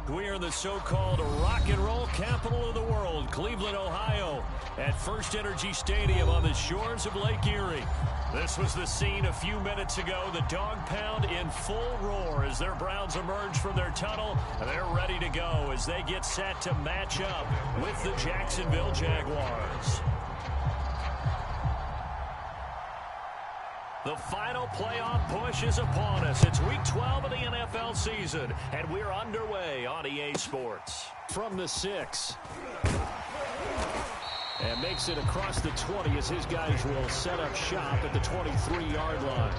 We are in the so-called rock and roll capital of the world, Cleveland, Ohio, at First Energy Stadium on the shores of Lake Erie. This was the scene a few minutes ago. The dog pound in full roar as their Browns emerge from their tunnel. They're ready to go as they get set to match up with the Jacksonville Jaguars. The final playoff push is upon us. It's Week 12 of the NFL season, and we're underway on EA Sports. From the 6. And makes it across the 20 as his guys will set up shop at the 23-yard line.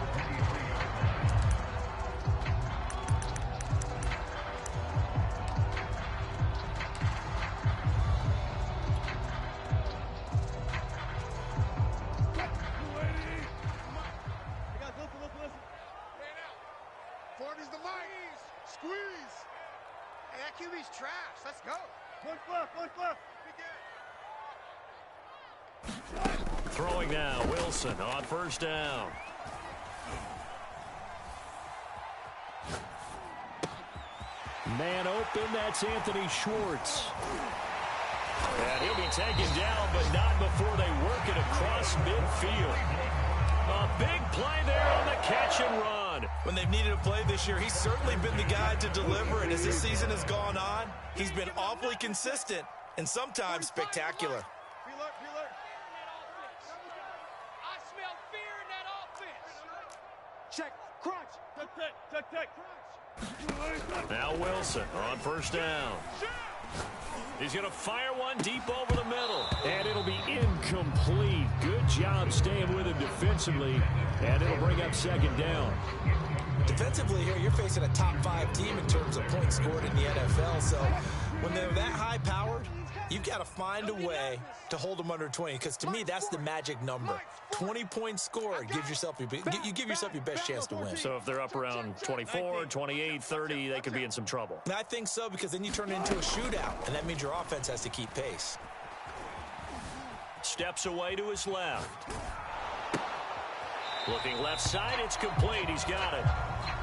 Throwing now, Wilson on first down. Man open, that's Anthony Schwartz. And he'll be taken down, but not before they work it across midfield. A big play there on the catch and run. When they've needed a play this year, he's certainly been the guy to deliver, and as this season has gone on, he's been awfully consistent and sometimes spectacular. Check, crunch, check. Now Wilson on first down. He's going to fire one deep over the middle. And it'll be incomplete. Good job staying with him defensively. And it'll bring up second down. Defensively here, you're facing a top 5 team in terms of points scored in the NFL. So when they're that high-powered, you've got to find a way to hold them under 20. Because to me, that's the magic number. 20 points scored gives yourself you give yourself your best chance to win. So if they're up around 24, 28, 30, they could be in some trouble. And I think so, because then you turn it into a shootout, and that means your offense has to keep pace. Steps away to his left. Looking left side, it's complete. He's got it.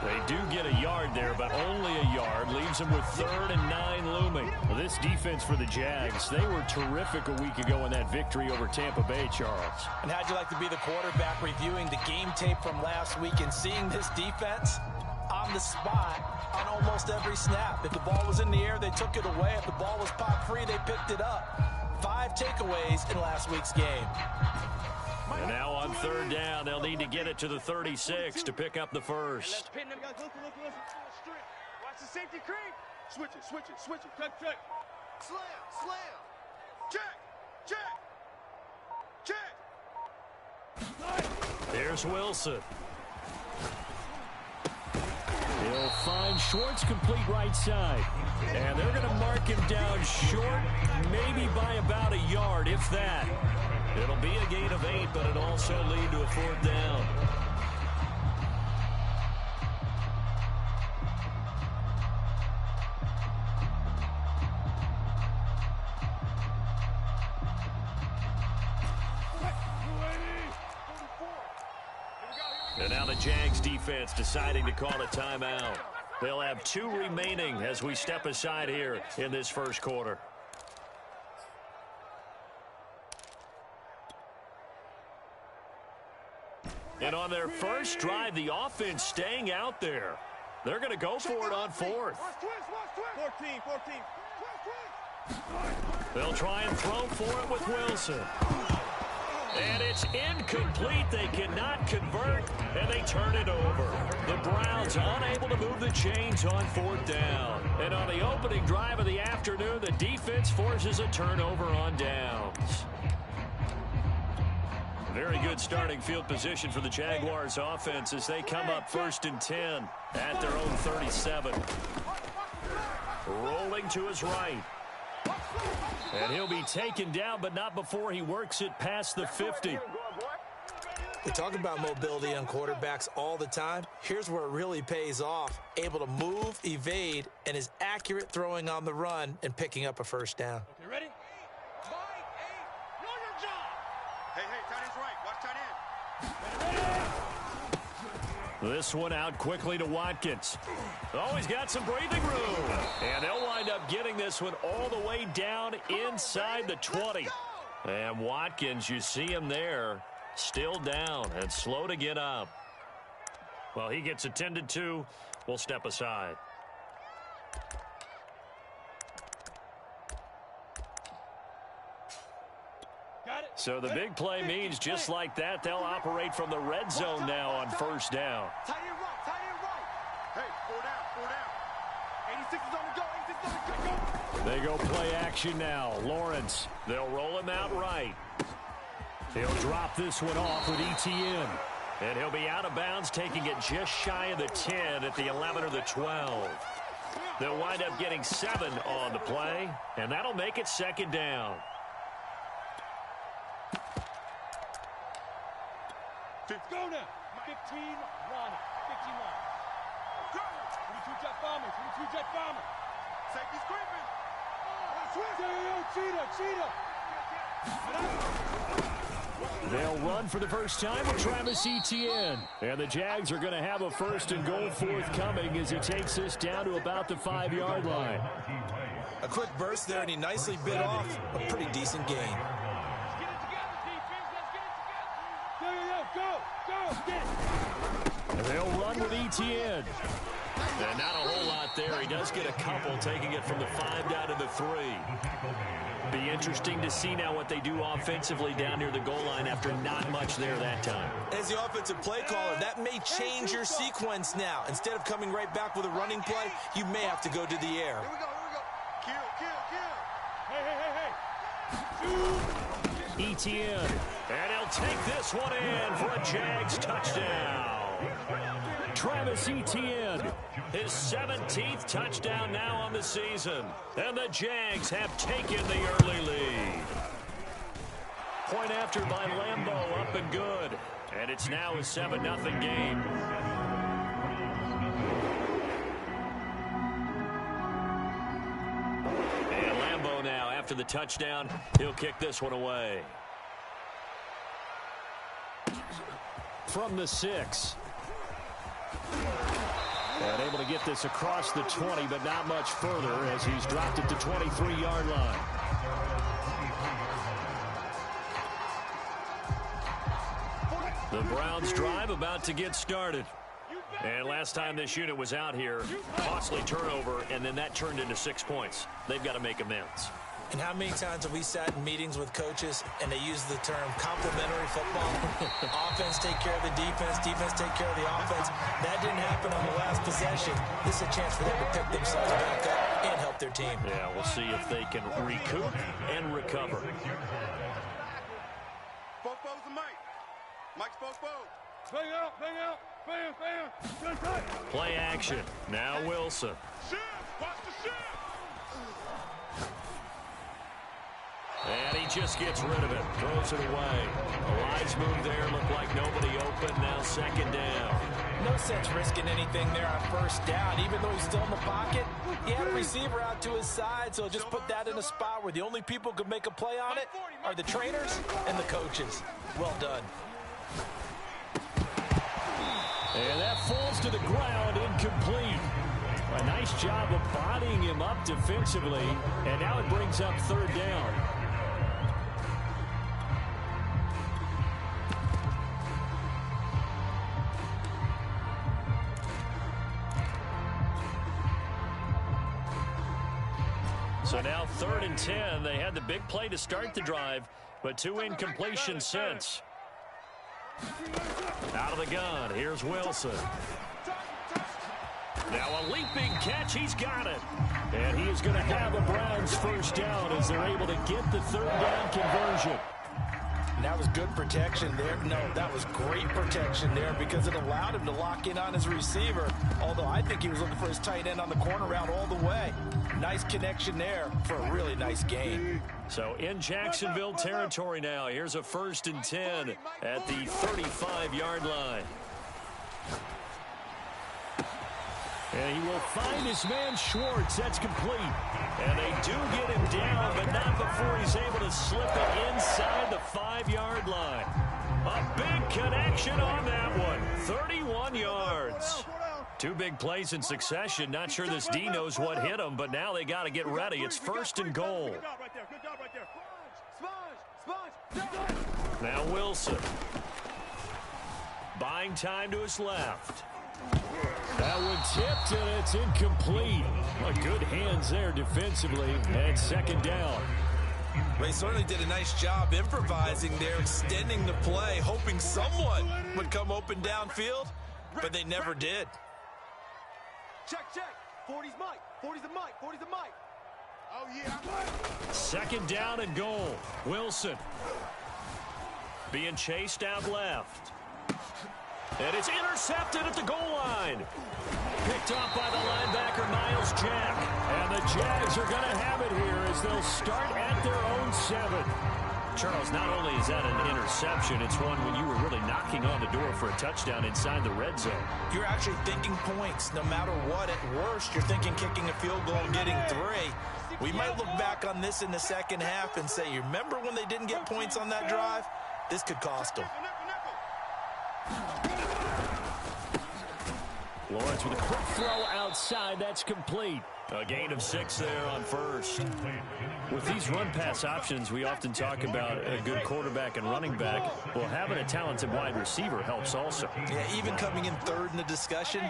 They do get a yard there, but only a yard. Leaves them with 3rd and 9 looming. Well, this defense for the Jags, they were terrific a week ago in that victory over Tampa Bay, Charles. And how'd you like to be the quarterback reviewing the game tape from last week and seeing this defense on the spot on almost every snap? If the ball was in the air, they took it away. If the ball was pop free, they picked it up. 5 takeaways in last week's game. And now on 3rd down, they'll need to get it to the 36 to pick up the first. Listen. Watch the safety creep. Switch it. Check. Slam. Check. There's Wilson. He'll find Schwartz complete right side. And they're going to mark him down short, maybe by about a yard, if that. It'll be a gain of 8, but it'll also lead to a 4th down. And now the Jags defense deciding to call a timeout. They'll have 2 remaining as we step aside here in this first quarter. And on their first drive, the offense staying out there. They're going to go for it on 4th. 14. They'll try and throw for it with Wilson. And it's incomplete. They cannot convert, and they turn it over. The Browns unable to move the chains on 4th down. And on the opening drive of the afternoon, the defense forces a turnover on downs. Very good starting field position for the Jaguars offense as they come up 1st and 10 at their own 37. Rolling to his right. And he'll be taken down, but not before he works it past the 50. We talk about mobility on quarterbacks all the time. Here's where it really pays off. Able to move, evade, and is accurate throwing on the run and picking up a first down. Okay, ready? Mike, hey, know your job. Hey, tight end's right. Watch tight end. This one out quickly to Watkins. Oh, he's got some breathing room. And they'll wind up getting this one all the way down inside the 20. And Watkins, you see him there, still down and slow to get up. Well, he gets attended to. We'll step aside. So the big play means just like that, they'll operate from the red zone now on first down. Tight end right, tight end right. Hey, 4 down, 4 down. 86 is on the go, 86 is on the go. They go play action now. Lawrence, they'll roll him out right. He'll drop this one off with ETN. And he'll be out of bounds, taking it just shy of the 10 at the 11 or the 12. They'll wind up getting 7 on the play, and that'll make it second down. 15, go now. 15 line. 15 line. 22 jet bomber. 22 jet bomber. Safety's creeping. Cheetah. They'll run for the first time with Travis Etienne. And the Jags are going to have a first and goal forthcoming as he takes this down to about the 5-yard line. A quick burst there, and he nicely bit off a pretty decent gain. They'll run with Etienne. And not a whole lot there. He does get a couple, taking it from the 5 down to the 3. Be interesting to see now what they do offensively down near the goal line after not much there that time. As the offensive play caller, that may change your sequence now. Instead of coming right back with a running play, you may have to go to the air. Here we go. Kill. Hey. Etienne. And he'll take this one in for a Jags touchdown. Travis Etienne, his 17th touchdown now on the season. And the Jags have taken the early lead. Point after by Lambeau, up and good. And it's now a 7-0 game. And Lambeau now, after the touchdown, he'll kick this one away. From the 6. And able to get this across the 20, but not much further as he's dropped it to 23-yard line. The Browns drive about to get started. And last time this unit was out here, costly turnover, and then that turned into 6 points. They've got to make amends. And how many times have we sat in meetings with coaches and they use the term complementary football? Offense take care of the defense, defense take care of the offense. That didn't happen on the last possession. This is a chance for them to pick themselves back up and help their team. Yeah, we'll see if they can recoup and recover. Bofo's the Mike. Mike's Bofo. Bang out. Bam. Play action. Now Wilson. Shift. Watch the shift. And he just gets rid of it. Throws it away. A wise move there. Looked like nobody open. Now second down. No sense risking anything there on first down. Even though he's still in the pocket, he had a receiver out to his side, so just put that in a spot where the only people who could make a play on it are the trainers and the coaches. Well done. And that falls to the ground, incomplete. A nice job of bodying him up defensively, and now it brings up third down. So now 3rd and 10. They had the big play to start the drive, but 2 incompletions since. Out of the gun, here's Wilson. Now a leaping catch, he's got it. And he is going to have a Browns first down as they're able to get the third down conversion. And that was good protection there. No, that was great protection there because it allowed him to lock in on his receiver. Although I think he was looking for his tight end on the corner route all the way. Nice connection there for a really nice gain. So in Jacksonville territory now. Here's a 1st and 10 at the 35-yard line. And he will find his man Schwartz. That's complete. And they do get him down, but not before he's able to slip it inside the 5-yard line. A big connection on that one. 31 yards. Two big plays in succession. Not sure this D knows what hit him, but now they got to get ready. It's first and goal. Now Wilson. Buying time to his left. That one tipped, and it's incomplete. Well, good hands there defensively, and second down. They certainly did a nice job improvising there, extending the play, hoping someone would come open downfield, but they never did. Check. 40's Mike. 40's the Mike. 40's the Mike. Oh, yeah. Second down and goal. Wilson. Being chased out left. And it's intercepted at the goal line. Picked off by the linebacker, Miles Jack. And the Jags are going to have it here as they'll start at their own 7. Charles, not only is that an interception, it's one when you were really knocking on the door for a touchdown inside the red zone. You're actually thinking points. No matter what, at worst, you're thinking kicking a field goal and getting 3. We might look back on this in the second half and say, you remember when they didn't get points on that drive? This could cost them. Lawrence with a quick throw outside. That's complete. A gain of 6 there on first. With these run-pass options, we often talk about a good quarterback and running back. Well, having a talented wide receiver helps also. Yeah, even coming in third in the discussion,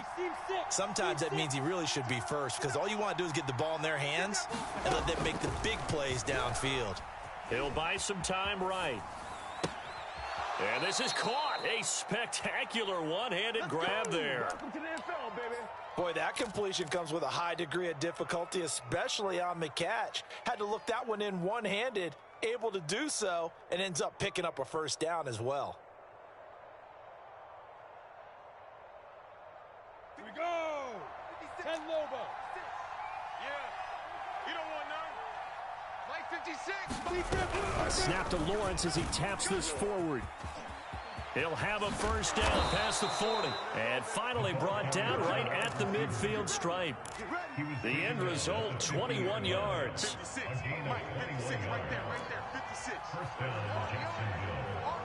sometimes that means he really should be first because all you want to do is get the ball in their hands and let them make the big plays downfield. He'll buy some time right. And this is caught. A spectacular one-handed grab there. Welcome to the NFL, baby. Boy, that completion comes with a high degree of difficulty, especially on the catch. Had to look that one in one-handed, able to do so, and ends up picking up a first down as well. Here we go. 10 Lobo. Yeah. You don't want none. Mike 56. A snap to Lawrence as he taps this forward. He'll have a first down past the 40. And finally brought down right at the midfield stripe. The end result, 21 yards. 56. Mike 56 right there. 56.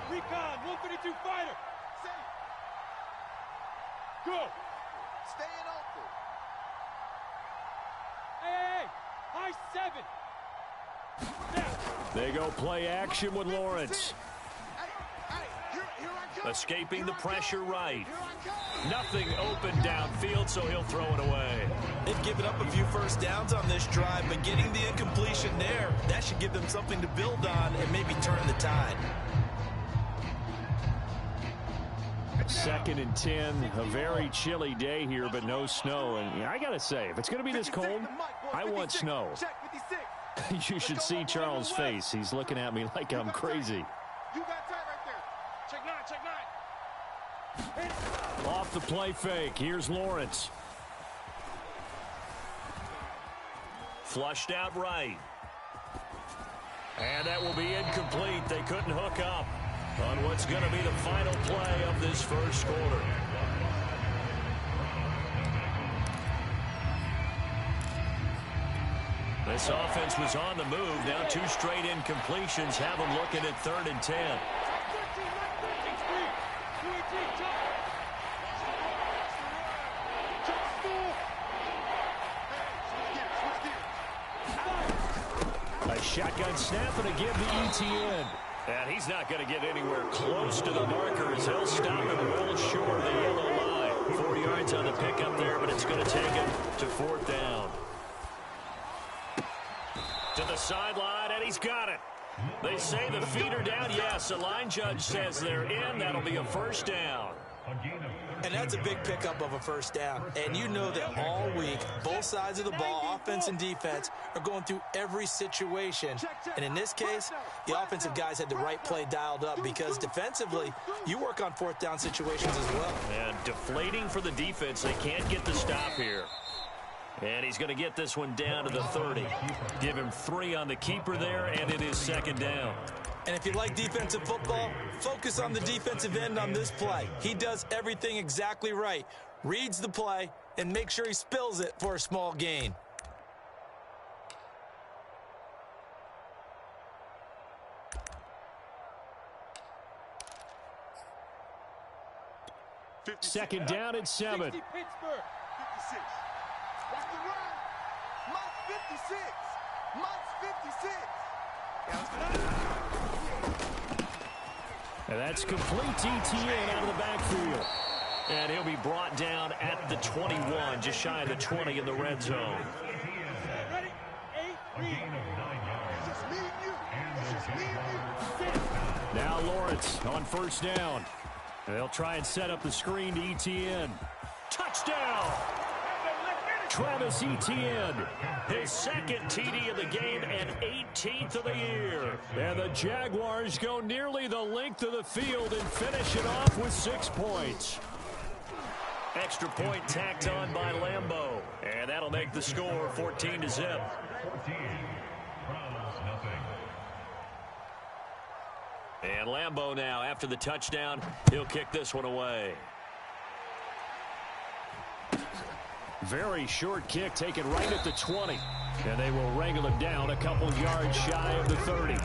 Recon, 152 fighter. Go. Staying open. Hey, high 7. They go play action with Lawrence. Escaping the pressure right. Nothing open downfield, so he'll throw it away. They've given up a few first downs on this drive, but getting the incompletion there, that should give them something to build on and maybe turn the tide. 2nd and 10, a very chilly day here, but no snow. And I got to say, if it's going to be this cold, I want snow. You should see Charles' face. He's looking at me like I'm crazy. You got tight right there. Check 9. Off the play fake. Here's Lawrence. Flushed out right. And that will be incomplete. They couldn't hook up on what's going to be the final play of this first quarter. This offense was on the move. Now 2 straight incompletions have them looking at 3rd and 10. A shotgun snap and a give to Etienne. And he's not going to get anywhere close to the marker as he'll stop him well short of the yellow line. 4 yards on the pickup there, but it's going to take him to 4th down. To the sideline, and he's got it. They say the feet are down. Yes, the line judge says they're in. That'll be a first down. And that's a big pickup of a first down. And you know that all week, both sides of the ball, offense and defense, are going through every situation. And in this case, the offensive guys had the right play dialed up because defensively, you work on 4th down situations as well. And deflating for the defense. They can't get the stop here. And he's going to get this one down to the 30. Give him 3 on the keeper there, and it is 2nd down. And if you like defensive football, focus on the defensive end on this play. He does everything exactly right. Reads the play and makes sure he spills it for a small gain. Second down and 7. Pittsburgh. 56. Watch the run. Mike 56. Mike's 56. And that's complete to Etienne out of the backfield. And he'll be brought down at the 21, just shy of the 20 in the red zone. Ready? 8, read. It's just me and you. It's just me and you. Now Lawrence on first down. They'll try and set up the screen to Etienne. Touchdown! Travis Etienne, his second TD of the game and 18th of the year. And the Jaguars go nearly the length of the field and finish it off with 6 points. Extra point tacked on by Lambeau. And that'll make the score 14-0. And Lambeau now, after the touchdown, he'll kick this one away. Very short kick taken right at the 20. And they will wrangle him down a couple yards shy of the 30.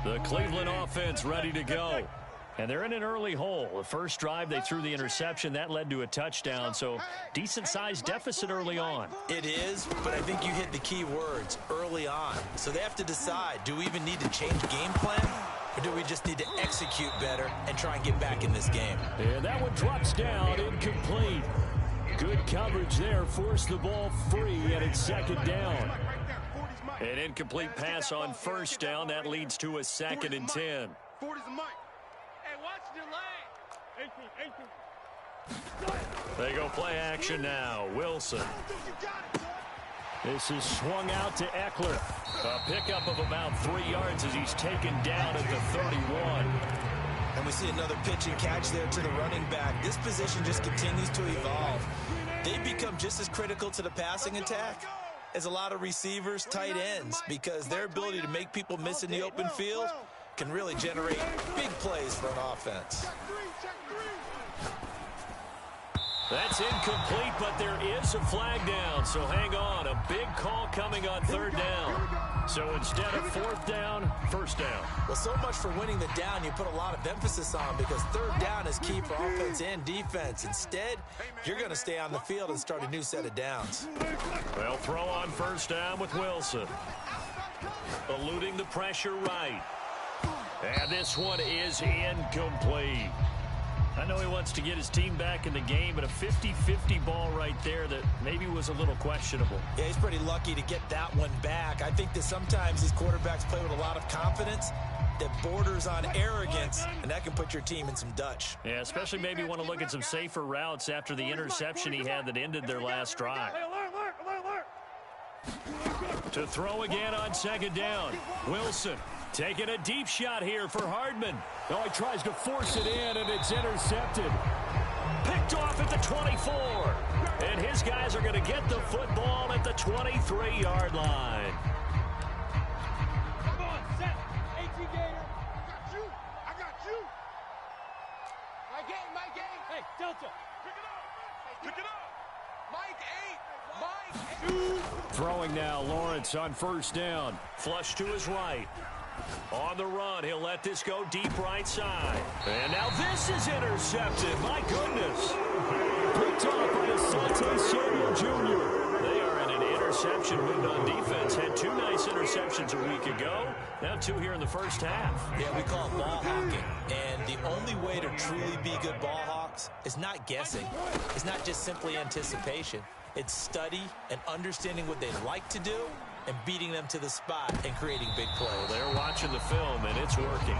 The Cleveland offense ready to go. And they're in an early hole. The first drive, they threw the interception. That led to a touchdown, so decent-sized deficit early on. It is, but I think you hit the key words, early on. So they have to decide, do we even need to change game plan, or do we just need to execute better and try and get back in this game? And that one drops down, incomplete. Good coverage there, forced the ball free, and it's second down. An incomplete pass on first down. That leads to a 2nd and 10. 40's the mic. They go play action now. Wilson. This is swung out to Eckler. A pickup of about 3 yards as he's taken down at the 31. And we see another pitch and catch there to the running back. This position just continues to evolve. They become just as critical to the passing attack as a lot of receivers, tight ends, because their ability to make people miss in the open field can really generate big plays for an offense. That's incomplete, but there is a flag down, so hang on. A big call coming on 3rd down. So instead of 4th down, 1st down. Well, so much for winning the down you put a lot of emphasis on, because 3rd down is key for offense and defense. Instead, you're going to stay on the field and start a new set of downs. They'll throw on 1st down with Wilson. Eluding the pressure right. And this one is incomplete. I know he wants to get his team back in the game, but a 50-50 ball right there that maybe was a little questionable. Yeah, he's pretty lucky to get that one back. I think that sometimes these quarterbacks play with a lot of confidence that borders on arrogance, and that can put your team in some Dutch. Yeah, especially maybe want to look at some safer routes after the interception he had that ended their last drive. To throw again on 2nd down. Wilson taking a deep shot here for Hardman. Oh, he tries to force it in, and it's intercepted. Picked off at the 24. And his guys are going to get the football at the 23-yard line. Come on, set. 18 Gator. I got you. My game. Hey, Delta. Pick it up. Mike 8. Throwing now, Lawrence on 1st down. Flush to his right. On the run, he'll let this go deep right side. And now this is intercepted. My goodness. Picked off by Asante Samuel Jr. They are in an interception mood on defense. Had 2 nice interceptions a week ago. Now 2 here in the first half. Yeah, we call it ball hawking. And the only way to truly be good ball hawks is not guessing. It's not just simply anticipation. It's study and understanding what they like to do and beating them to the spot and creating big plays. They're watching the film, and it's working.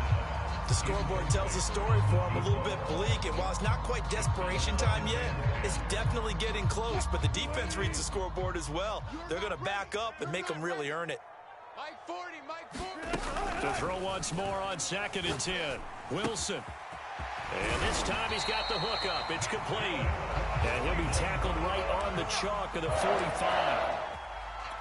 The scoreboard tells a story for them, a little bit bleak, and while it's not quite desperation time yet, it's definitely getting close, but the defense reads the scoreboard as well. They're going to back up and make them really earn it. Mike 40. To throw once more on 2nd and 10. Wilson. And this time he's got the hook up. It's complete. And he'll be tackled right on the chalk of the 45.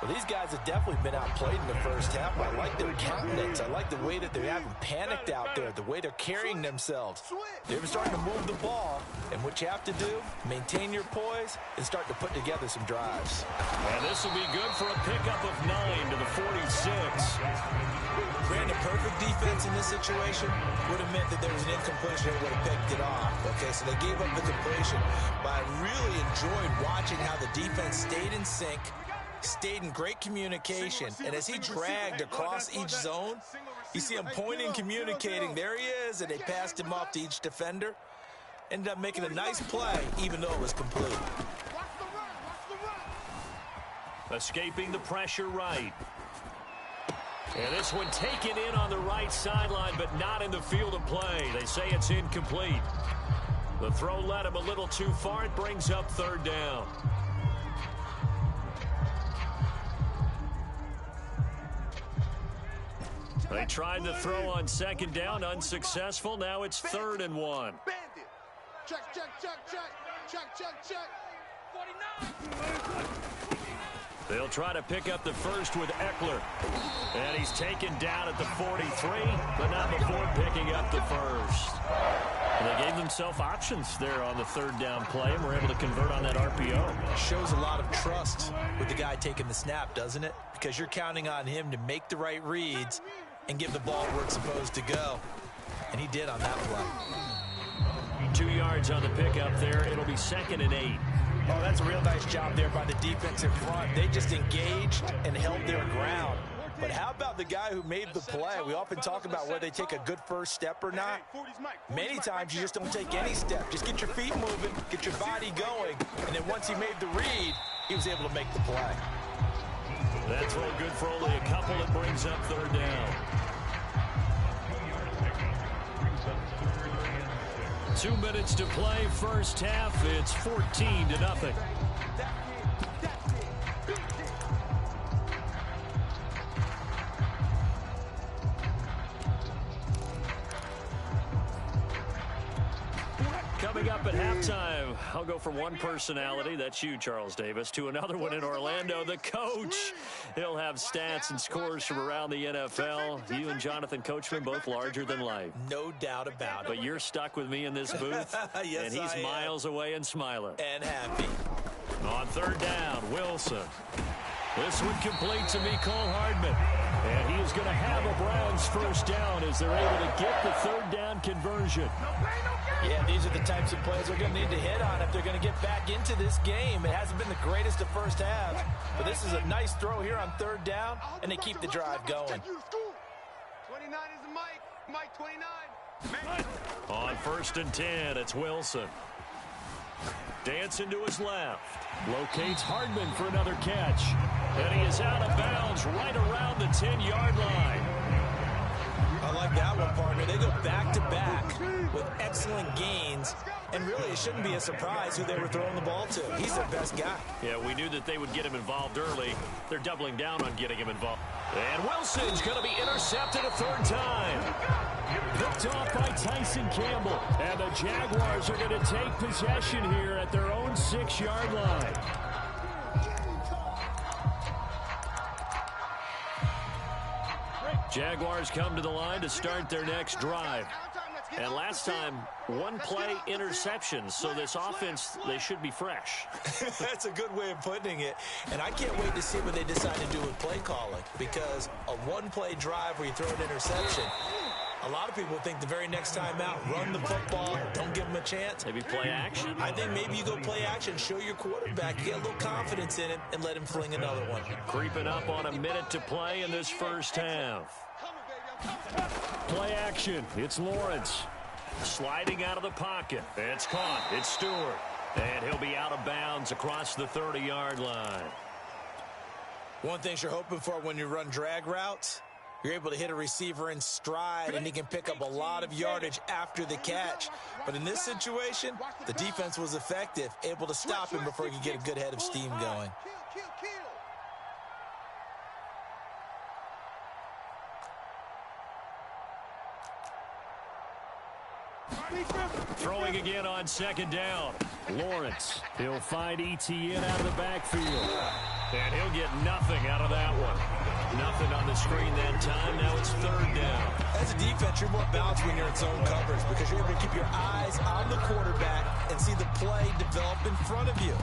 Well, these guys have definitely been outplayed in the first half. I like their countenance. I like the way that they haven't panicked out there, the way they're carrying themselves. They're starting to move the ball, and what you have to do, maintain your poise and start to put together some drives. And this will be good for a pickup of 9 to the 46. Granted, perfect defense in this situation would have meant that there was an incompletion and would have picked it off. Okay, so they gave up the completion, but I really enjoyed watching how the defense stayed in sync, stayed in great communication, and as he dragged across each zone, you see him pointing, communicating. There he is, and they passed him off to each defender. Ended up making a nice play, even though it was complete. Escaping the pressure right. And this one taken in on the right sideline, but not in the field of play. They say it's incomplete. The throw led him a little too far. It brings up third down. They tried the throw on second down, unsuccessful. Now it's 3rd and 1. Check, check, check, check. Check, check, check. 49. They'll try to pick up the first with Eckler. And he's taken down at the 43, but not before picking up the first. And they gave themselves options there on the 3rd down play and were able to convert on that RPO. Shows a lot of trust with the guy taking the snap, doesn't it? Because you're counting on him to make the right reads and give the ball where it's supposed to go. And he did on that play. 2 yards on the pickup there. It'll be 2nd and 8. Oh, that's a real nice job there by the defense in front. They just engaged and held their ground. But how about the guy who made the play? We often talk about whether they take a good first step or not. Many times you just don't take any step. Just get your feet moving, get your body going, and then once he made the read, he was able to make the play. That throw good for only a couple. It brings up 3rd down. 2 minutes to play, first half. It's 14-0. Coming up at halftime, I'll go from one personality, that's you, Charles Davis, to another one in Orlando, the coach. He'll have stats and scores from around the NFL. You and Jonathan Coachman, both larger than life. No doubt about it. But you're stuck with me in this booth, yes, and he's miles away and smiling. And happy. On 3rd down, Wilson. This one complete to Mecole Hardman. And he is going to have a Browns first down as they're able to get the 3rd down conversion. Yeah, these are the types of plays they're going to need to hit on if they're going to get back into this game. It hasn't been the greatest of first halves, but this is a nice throw here on 3rd down, and they keep the drive going. 29 is the Mike 29. On 1st and 10, it's Wilson. Dancing to his left. Locates Hardman for another catch. And he is out of bounds right around the 10-yard line. I like that one, partner. They go back-to-back with excellent gains, and really it shouldn't be a surprise who they were throwing the ball to. He's their best guy. Yeah, we knew that they would get him involved early. They're doubling down on getting him involved. And Wilson's going to be intercepted a 3rd time. Picked off by Tyson Campbell. And the Jaguars are going to take possession here at their own 6-yard line. Jaguars come to the line to start their next drive. And last time, 1 play interceptions, so this offense, they should be fresh. That's a good way of putting it. And I can't wait to see what they decide to do with play calling, because a 1-play drive where you throw an interception, a lot of people think the very next time out, run the football, don't give them a chance. Maybe play action. I think maybe you go play action, show your quarterback, get a little confidence in him, and let him fling another one. Creeping up on a minute to play in this first half. Play action. It's Lawrence. Sliding out of the pocket. It's caught. It's Stewart. And he'll be out of bounds across the 30-yard line. One thing you're hoping for when you run drag routes, you're able to hit a receiver in stride, and he can pick up a lot of yardage after the catch. But in this situation, the defense was effective, able to stop him before he could get a good head of steam going. Throwing again on second down. Lawrence, he'll find Etienne out of the backfield. And he'll get nothing out of that one. Nothing on the screen that time. Now it's third down. As a defense, you're more balanced when you're in zone coverage because you're able to keep your eyes on the quarterback and see the play develop in front of you.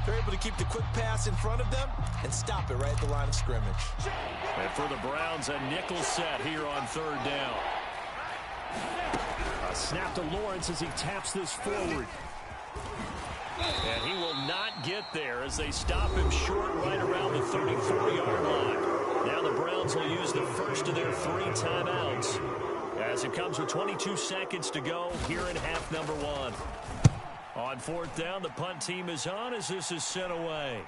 They're able to keep the quick pass in front of them and stop it right at the line of scrimmage. And for the Browns, a nickel set here on third down. A snap to Lawrence as he taps this forward. And he will not get there as they stop him short right around the 34-yard line. Now the Browns will use the first of their 3 timeouts as it comes with 22 seconds to go here in half number 1. On fourth down, the punt team is on as this is sent away.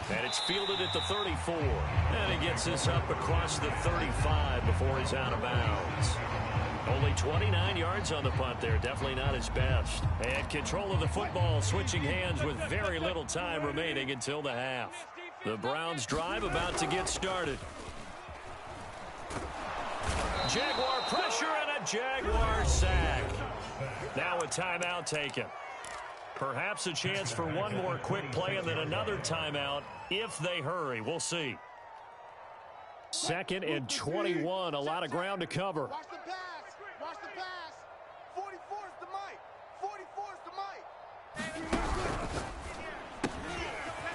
And it's fielded at the 34. And he gets this up across the 35 before he's out of bounds. Only 29 yards on the punt there. Definitely not his best. And control of the football switching hands with very little time remaining until the half. The Browns drive about to get started. Jaguar pressure and a Jaguar sack. Now a timeout taken. Perhaps a chance for one more quick play and then another timeout if they hurry. We'll see. 2nd and 21. A lot of ground to cover. Watch the pass. Watch the pass. 44 is the mic. 44 is the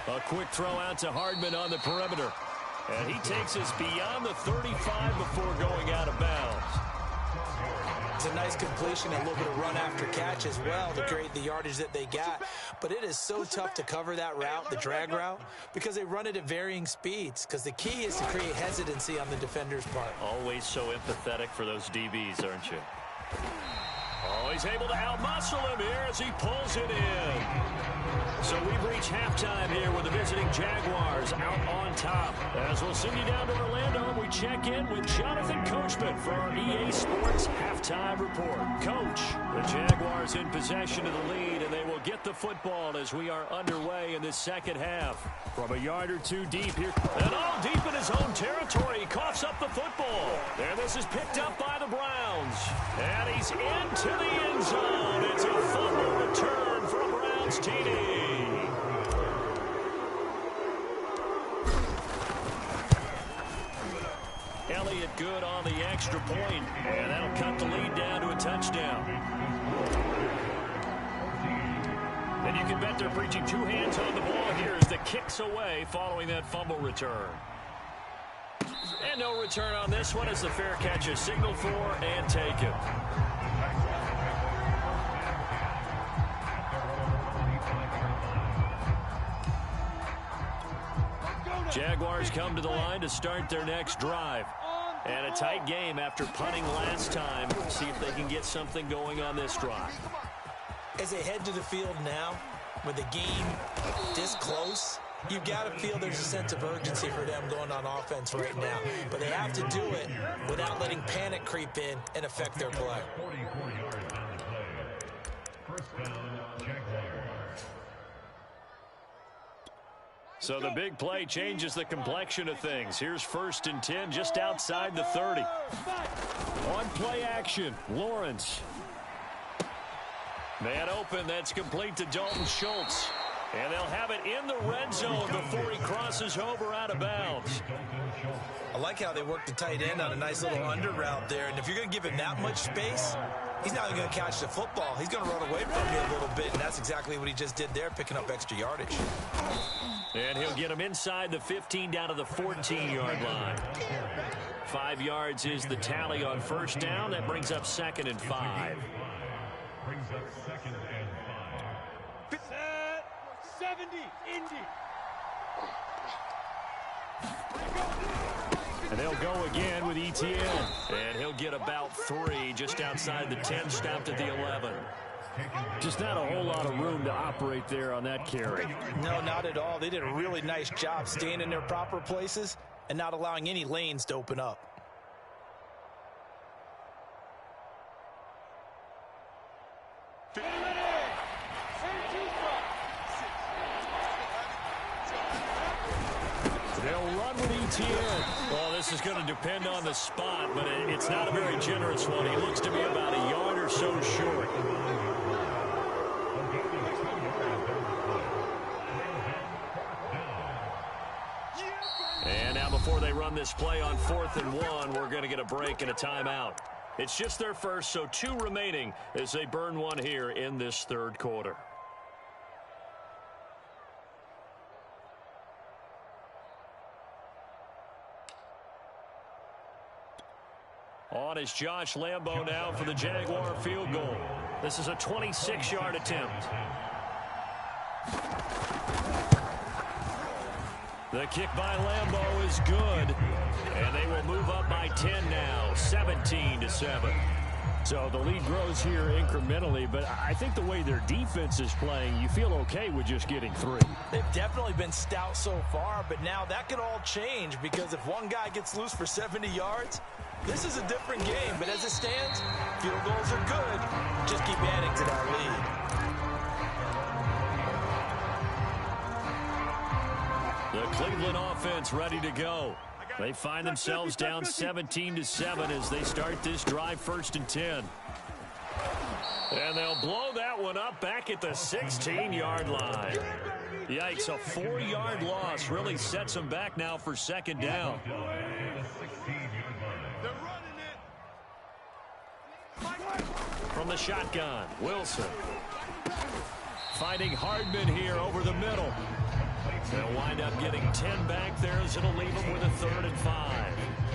mic. A quick throw out to Hardman on the perimeter. And he takes us beyond the 35 before going out of bounds. It's a nice completion and a little bit of run after catch as well to create the yardage that they got. But it is so tough to cover that route, the drag route, because they run it at varying speeds. Because the key is to create hesitancy on the defender's part. Always so empathetic for those DBs, aren't you? Oh, he's able to outmuscle him here as he pulls it in. So we've reached halftime here with the visiting Jaguars out on top. As we'll send you down to Orlando, we check in with Jonathan Coachman for our EA Sports Halftime Report. Coach, the Jaguars in possession of the lead, and they will get the football as we are underway in this second half. From a yard or two deep here, and all deep in his own territory, he coughs up the football. And this is picked up by the Browns. And he's into the end zone. It's a fumble return for a Browns TD. Elliott good on the extra point, and that'll cut the lead down to a touchdown. And you can bet they're preaching 2 hands on the ball here as the kick's away following that fumble return. And no return on this one as the fair catch is signaled for and taken. Jaguars come to the line to start their next drive. And a tight game after punting last time. See if they can get something going on this drive. As they head to the field now, with the game this close, you've got to feel there's a sense of urgency for them going on offense right now. But they have to do it without letting panic creep in and affect their play. So the big play changes the complexion of things. Here's 1st and 10 just outside the 30. On play action, Lawrence. Man open, that's complete to Dalton Schultz. And they'll have it in the red zone before he crosses over out of bounds. I like how they work the tight end on a nice little under route there. And if you're going to give him that much space, he's not even going to catch the football. He's going to run away from you a little bit, and that's exactly what he just did there, picking up extra yardage. And he'll get him inside the 15 down to the 14-yard line. 5 yards is the tally on first down. That brings up 2nd and 5. Brings up 2nd and 5. Set 70, Indy. And they'll go again with Etienne. And he'll get about 3 just outside the 10, stopped at the 11. Just not a whole lot of room to operate there on that carry. No, not at all. They did a really nice job staying in their proper places and not allowing any lanes to open up. They'll run with ETN. Well, this is going to depend on the spot, but it's not a very generous one. He looks to be about a yard or so short. And now before they run this play on 4th and 1, we're going to get a break and a timeout. It's just their first, so 2 remaining as they burn one here in this third quarter. On is Josh Lambo now for the Jaguar field goal. This is a 26-yard attempt. The kick by Lambo is good, and they will move up by 10 now, 17-7. So the lead grows here incrementally, but I think the way their defense is playing, you feel okay with just getting 3. They've definitely been stout so far, but now that could all change because if one guy gets loose for 70 yards, this is a different game. But as it stands, field goals are good. Just keep adding to that lead. The Cleveland offense ready to go. They find themselves down 17-7 as they start this drive 1st and 10. And they'll blow that one up back at the 16-yard line. Yikes, a 4-yard loss really sets them back now for 2nd down. From the shotgun, Wilson. Finding Hardman here over the middle. They'll wind up getting 10 back there as it'll leave them with a 3rd and 5.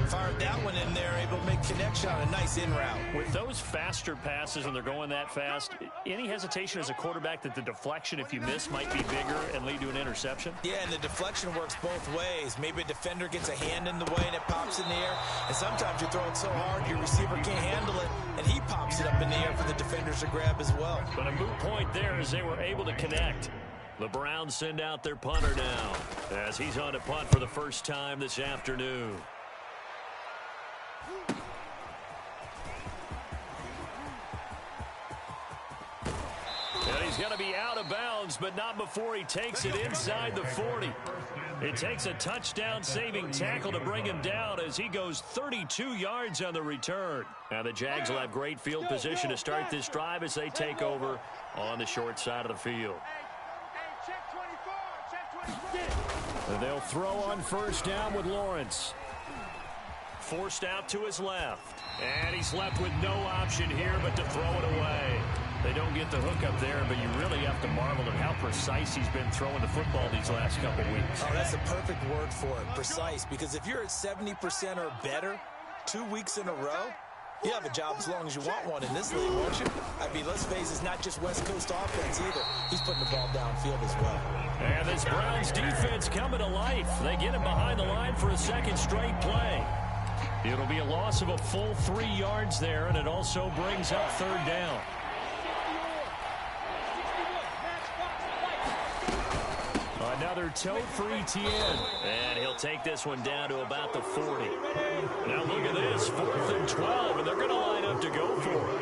Fired that one in there, able to make connection on a nice in route. With those faster passes and they're going that fast, any hesitation as a quarterback that the deflection, if you miss, might be bigger and lead to an interception? Yeah, and the deflection works both ways. Maybe a defender gets a hand in the way and it pops in the air. And sometimes you throw it so hard your receiver can't handle it, and he pops it up in the air for the defenders to grab as well. But a moot point there as they were able to connect. The Browns send out their punter now as he's on to punt for the first time this afternoon. And he's going to be out of bounds, but not before he takes it inside the 40. It takes a touchdown-saving tackle to bring him down as he goes 32 yards on the return. Now the Jags will have great field position to start this drive as they take over on the short side of the field. They'll throw on 1st down with Lawrence. Forced out to his left. And he's left with no option here but to throw it away. They don't get the hook up there, but you really have to marvel at how precise he's been throwing the football these last couple weeks. Oh, that's the perfect word for it, precise, because if you're at 70% or better 2 weeks in a row, you have a job as long as you want one in this league, won't you? I mean, let's face it, it's not just West Coast offense either. He's putting the ball downfield as well. And this Browns defense coming to life. They get him behind the line for a 2nd straight play. It'll be a loss of a full 3 yards there, and it also brings up 3rd down. Another tote for ETN. And he'll take this one down to about the 40. Now look at this, 4th and 12, and they're going to line up to go for it.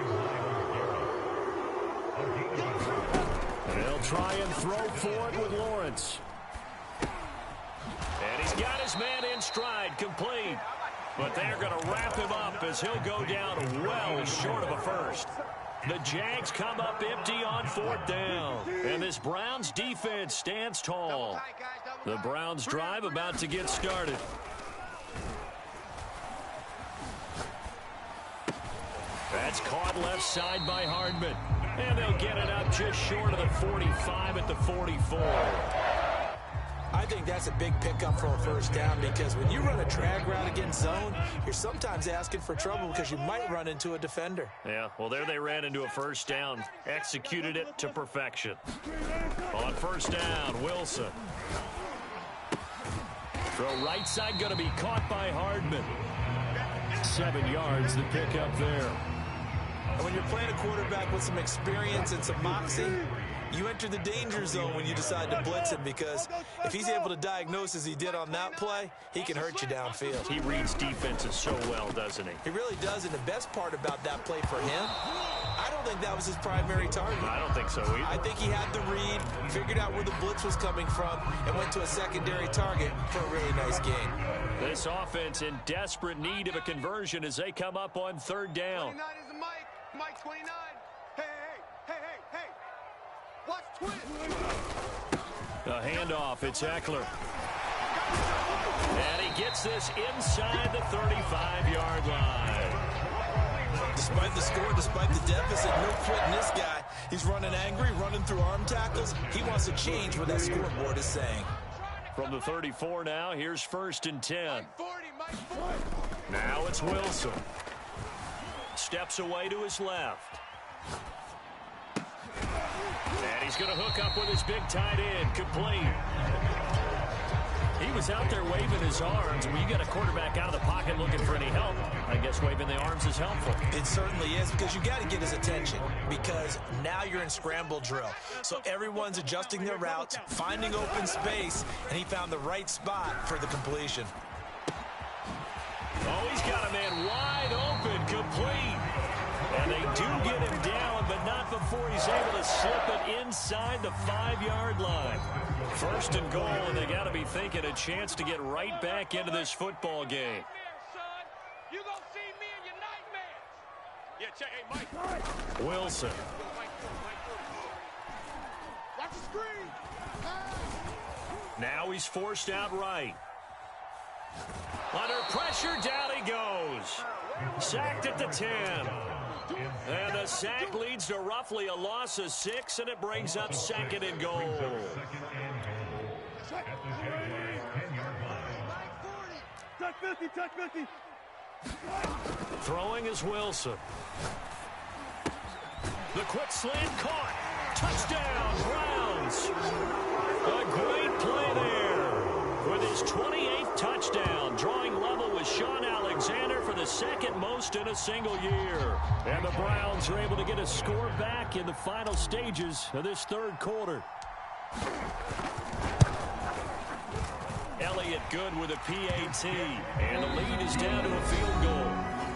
And they'll try and throw for it with Lawrence. And he's got his man in stride, complete. But they're going to wrap him up as he'll go down well short of a 1st. The Jags come up empty on 4th down. And this Browns defense stands tall. The Browns drive about to get started. That's caught left side by Hardman. And they'll get it up just short of the 45 at the 44. I think that's a big pickup for a 1st down because when you run a drag route against zone, you're sometimes asking for trouble because you might run into a defender. Yeah, well, there they ran into a 1st down. Executed it to perfection. On 1st down, Wilson. Throw right side going to be caught by Hardman. 7 yards, the pickup there. And when you're playing a quarterback with some experience and some moxie, you enter the danger zone when you decide to blitz him because if he's able to diagnose as he did on that play, he can hurt you downfield. He reads defenses so well, doesn't he? He really does, and the best part about that play for him, I don't think that was his primary target. I don't think so either. I think he had the read, figured out where the blitz was coming from, and went to a secondary target for a really nice gain. This offense in desperate need of a conversion as they come up on third down. 29 is Mike. Mike 29. Hey. Watch twist. A handoff. It's Eckler. And he gets this inside the 35-yard line. Despite the score, despite the deficit, no quitting this guy. He's running angry, running through arm tackles. He wants to change what that scoreboard is saying. From the 34 now, here's 1st and 10. Mike 40. Now it's Wilson. Steps away to his left. And he's going to hook up with his big tight end. Complete. He was out there waving his arms. When you get a quarterback out of the pocket looking for any help, I guess waving the arms is helpful. It certainly is, because you got to get his attention, because now you're in scramble drill. So everyone's adjusting their routes, finding open space, and he found the right spot for the completion. Oh, he's got a man wide open, complete. And they do get him down, but not before he's able to slip it inside the 5-yard line. 1st and goal, and they got to be thinking a chance to get right back into this football game. You gonna see me in your nightmares. Yeah, check. Hey, Mike. Wilson. Watch the screen. Now he's forced out right. Under pressure, down he goes. Sacked at the 10. And the sack leads to roughly a loss of 6, and it brings up 2nd and goal. Touch 50. Throwing is Wilson. The quick slant caught. Touchdown, Browns. A great play there. With his 28th touchdown, drawing level with Sean Alexander for the 2nd most in a single year. And the Browns are able to get a score back in the final stages of this 3rd quarter. Elliott good with a PAT. And the lead is down to a field goal.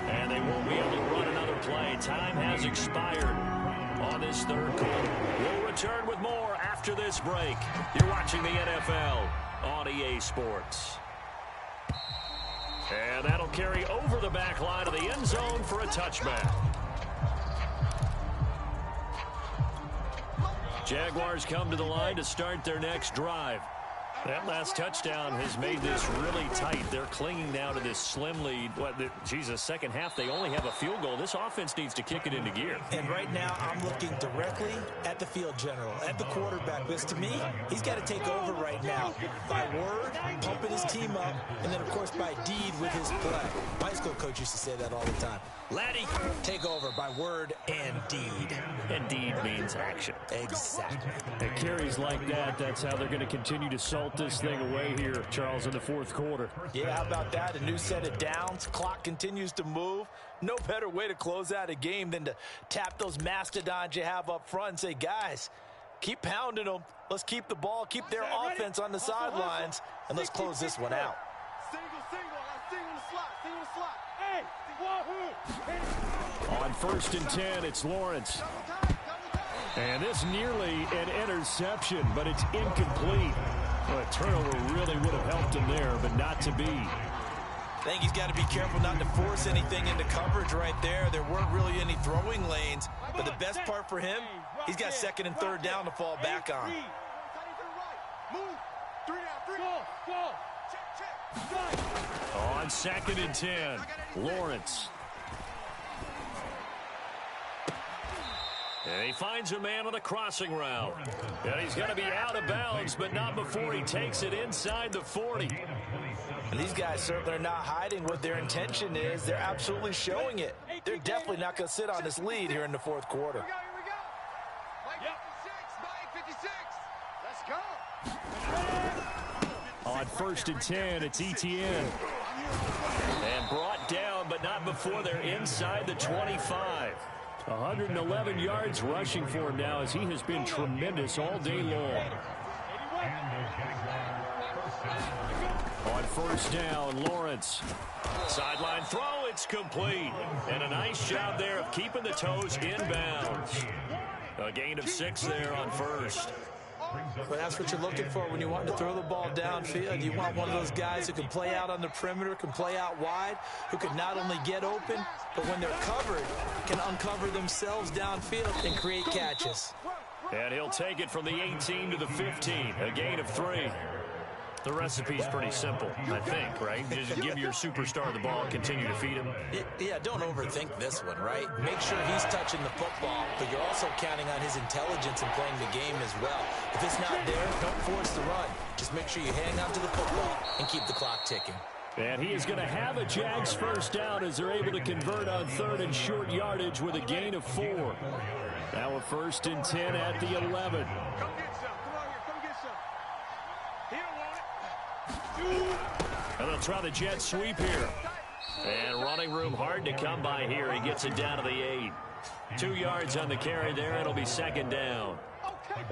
And they won't be able to run another play. Time has expired on this 3rd quarter. We'll return with more after this break. You're watching the NFL on EA Sports. And that'll carry over the back line of the end zone for a touchback. Jaguars come to the line to start their next drive. That last touchdown has made this really tight. They're clinging now to this slim lead. Second half, they only have a field goal. This offense needs to kick it into gear. And right now, I'm looking directly at the field general, at the quarterback. Because to me, he's got to take over right now. By word, pumping his team up, and then, of course, by deed with his play. My high school coach used to say that all the time. Laddie, take over by word and deed. And deed means action. Exactly. And carries like that, that's how they're going to continue to salt this thing away here, Charles, in the 4th quarter. Yeah, how about that? A new set of downs. Clock continues to move. No better way to close out a game than to tap those mastodons you have up front and say, guys, keep pounding them. Let's keep the ball, keep their offense on the sidelines, and let's close this one out. Single. Single in the slot. Hey, On 1st and 10, it's Lawrence. And this nearly an interception, but it's incomplete. Well, a turnover really would have helped him there, but not to be. I think he's got to be careful not to force anything into coverage right there. There weren't really any throwing lanes, but the best part for him, he's got 2nd and 3rd down to fall back on. Move. 3 down. Go. Check. On 2nd and 10, Lawrence. And he finds a man on the crossing route. And he's going to be out of bounds, but not before he takes it inside the 40. And these guys certainly are not hiding what their intention is. They're absolutely showing it. They're definitely not going to sit on this lead here in the 4th quarter. Here we go. Mike 56. Let's go. On 1st and 10, it's Etienne. And brought down, but not before they're inside the 25. 111 yards rushing for him now as he has been tremendous all day long. On 1st down, Lawrence. Sideline throw it's complete. And a nice job there of keeping the toes inbounds. A gain of 6 there on first. Well, that's what you're looking for when you want to throw the ball downfield. You want one of those guys who can play out on the perimeter, can play out wide, who can not only get open, but when they're covered, can uncover themselves downfield and create catches. And he'll take it from the 18 to the 15, a gain of 3. The recipe's pretty simple, I think, right? Just give your superstar the ball, continue to feed him. Yeah, don't overthink this one, right? Make sure he's touching the football, but you're also counting on his intelligence in playing the game as well. If it's not there, don't force the run. Just make sure you hang on to the football and keep the clock ticking. And he is going to have a Jags first down as they're able to convert on 3rd and short yardage with a gain of 4. Now a 1st and 10 at the 11. Come get some. Come on here. Come get some. He don't want it. And they'll try the jet sweep here. And running room hard to come by here. He gets it down to the 8. 2 yards on the carry there. It'll be 2nd down.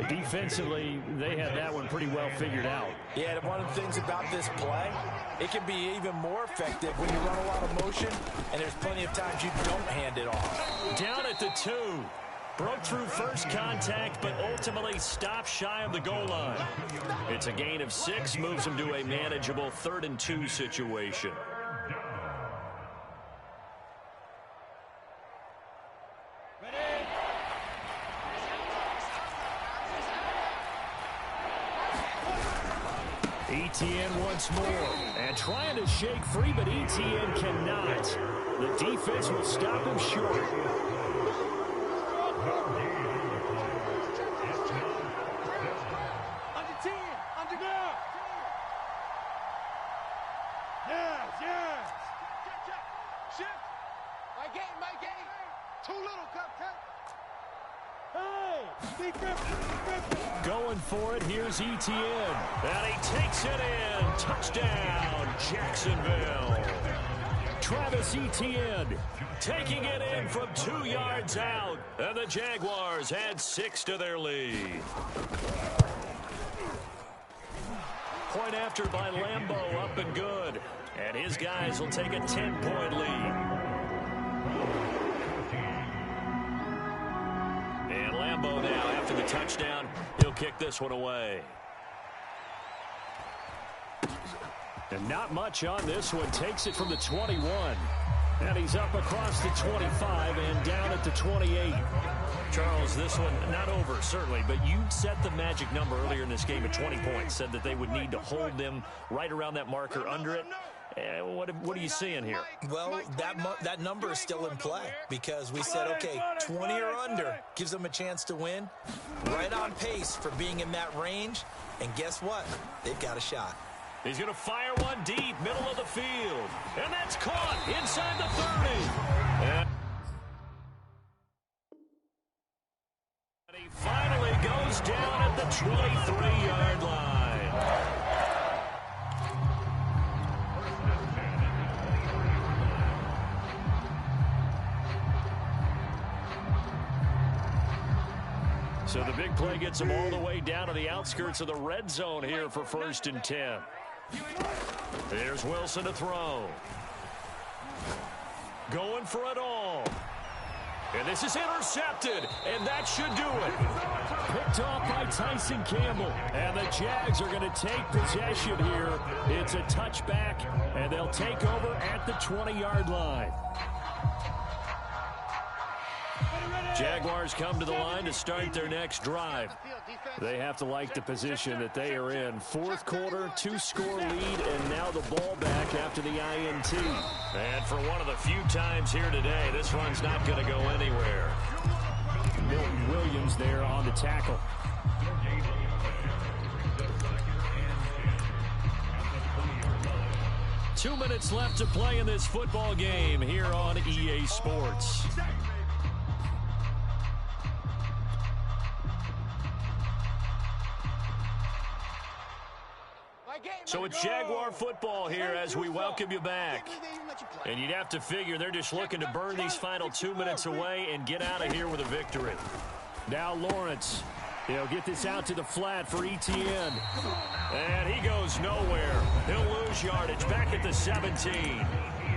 Defensively, they had that one pretty well figured out. Yeah, and one of the things about this play, it can be even more effective when you run a lot of motion, and there's plenty of times you don't hand it off. Down at the 2. Broke through first contact, but ultimately stopped shy of the goal line. It's a gain of 6, moves him to a manageable 3rd and 2 situation. Etienne once more, and trying to shake free, but Etienne cannot. The defense will stop him short. Under 10. Under now. Yes. Shift. My game. Too little, cut. Hey, be careful. Going for it, here's Etienne. And he takes it in. Touchdown, Jacksonville. Travis Etienne taking it in from 2 yards out. And the Jaguars add 6 to their lead. Point after by Lambeau, up and good. And his guys will take a 10-point lead. And Lambeau now, after the touchdown, he'll kick this one away. And not much on this one. Takes it from the 21. And he's up across the 25 and down at the 28. Charles, this one not over, certainly, but you set the magic number earlier in this game at 20 points. Said that they would need to hold them right around that marker under it. What are you seeing here? Well, that number is still in play because we said, okay, 20 or under gives them a chance to win. Right on pace for being in that range. And guess what? They've got a shot. He's going to fire one deep, middle of the field. And that's caught inside the 30. And he finally goes down at the 23-yard line. So the big play gets him all the way down to the outskirts of the red zone here for 1st and 10. There's Wilson to throw. Going for it all. And this is intercepted, and that should do it. Picked off by Tyson Campbell. And the Jags are going to take possession here. It's a touchback, and they'll take over at the 20-yard line. Jaguars come to the line to start their next drive. They have to like the position that they are in. 4th quarter, 2-score lead, and now the ball back after the INT. And for one of the few times here today, this run's not going to go anywhere. Milton Williams there on the tackle. Two minutes left to play in this football game here on EA Sports. So it's Jaguar football here as we welcome you back. And you'd have to figure they're just looking to burn these final 2 minutes away and get out of here with a victory. Now Lawrence. He'll get this out to the flat for Etienne. And he goes nowhere. He'll lose yardage back at the 17.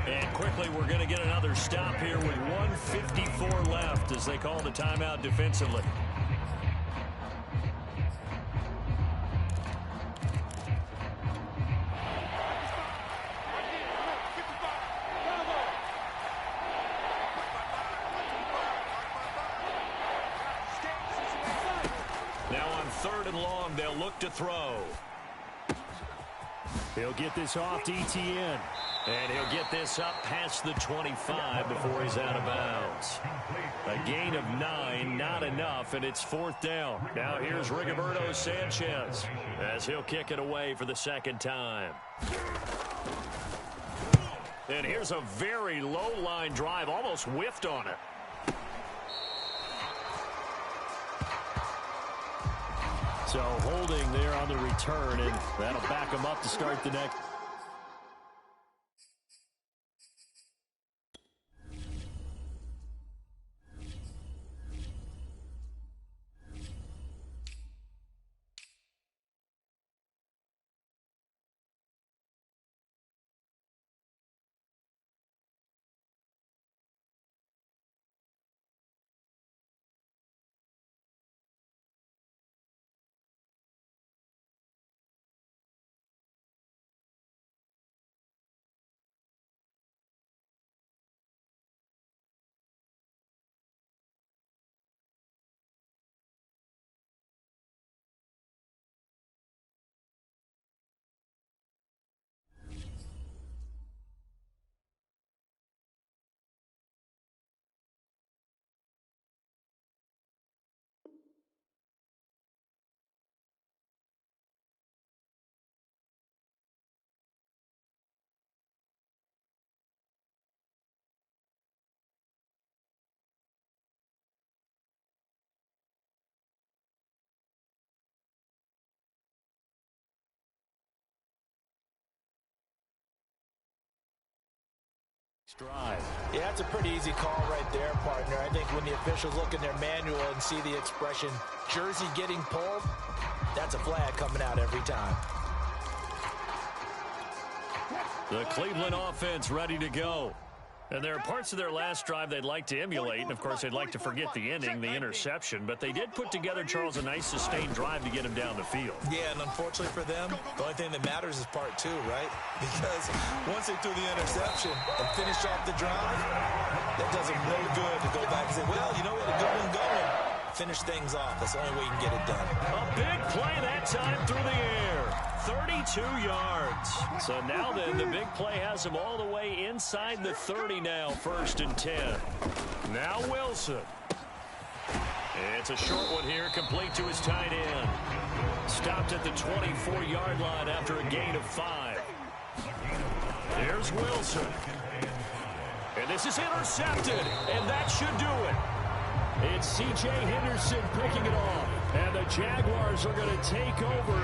And quickly, we're going to get another stop here with 1:54 left as they call the timeout defensively. Now on 3rd and long, they'll look to throw. He'll get this off to Etienne. And he'll get this up past the 25 before he's out of bounds. A gain of 9, not enough, and it's 4th down. Now here's Rigoberto Sanchez as he'll kick it away for the 2nd time. And here's a very low-line drive, almost whiffed on it. So holding there on the return, and that'll back him up to start the next. Drive. Yeah, it's a pretty easy call right there, partner. I think when the officials look in their manual and see the expression jersey getting pulled, that's a flag coming out every time. The Cleveland offense ready to go. And there are parts of their last drive they'd like to emulate, and of course they'd like to forget the ending, the interception, but they did put together, Charles, a nice sustained drive to get him down the field. Yeah, and unfortunately for them, the only thing that matters is part 2, right? Because once they threw the interception and finished off the drive, that does them no good to go back and say, well, you know, we had a good one going. Finish things off. That's the only way you can get it done. A big play that time through the air. 32 yards. So now then, the big play has him all the way inside the 30 now, 1st and 10. Now Wilson. It's a short one here, complete to his tight end. Stopped at the 24-yard line after a gain of 5. Here's Wilson. And this is intercepted, and that should do it. It's C.J. Henderson picking it off, and the Jaguars are going to take over.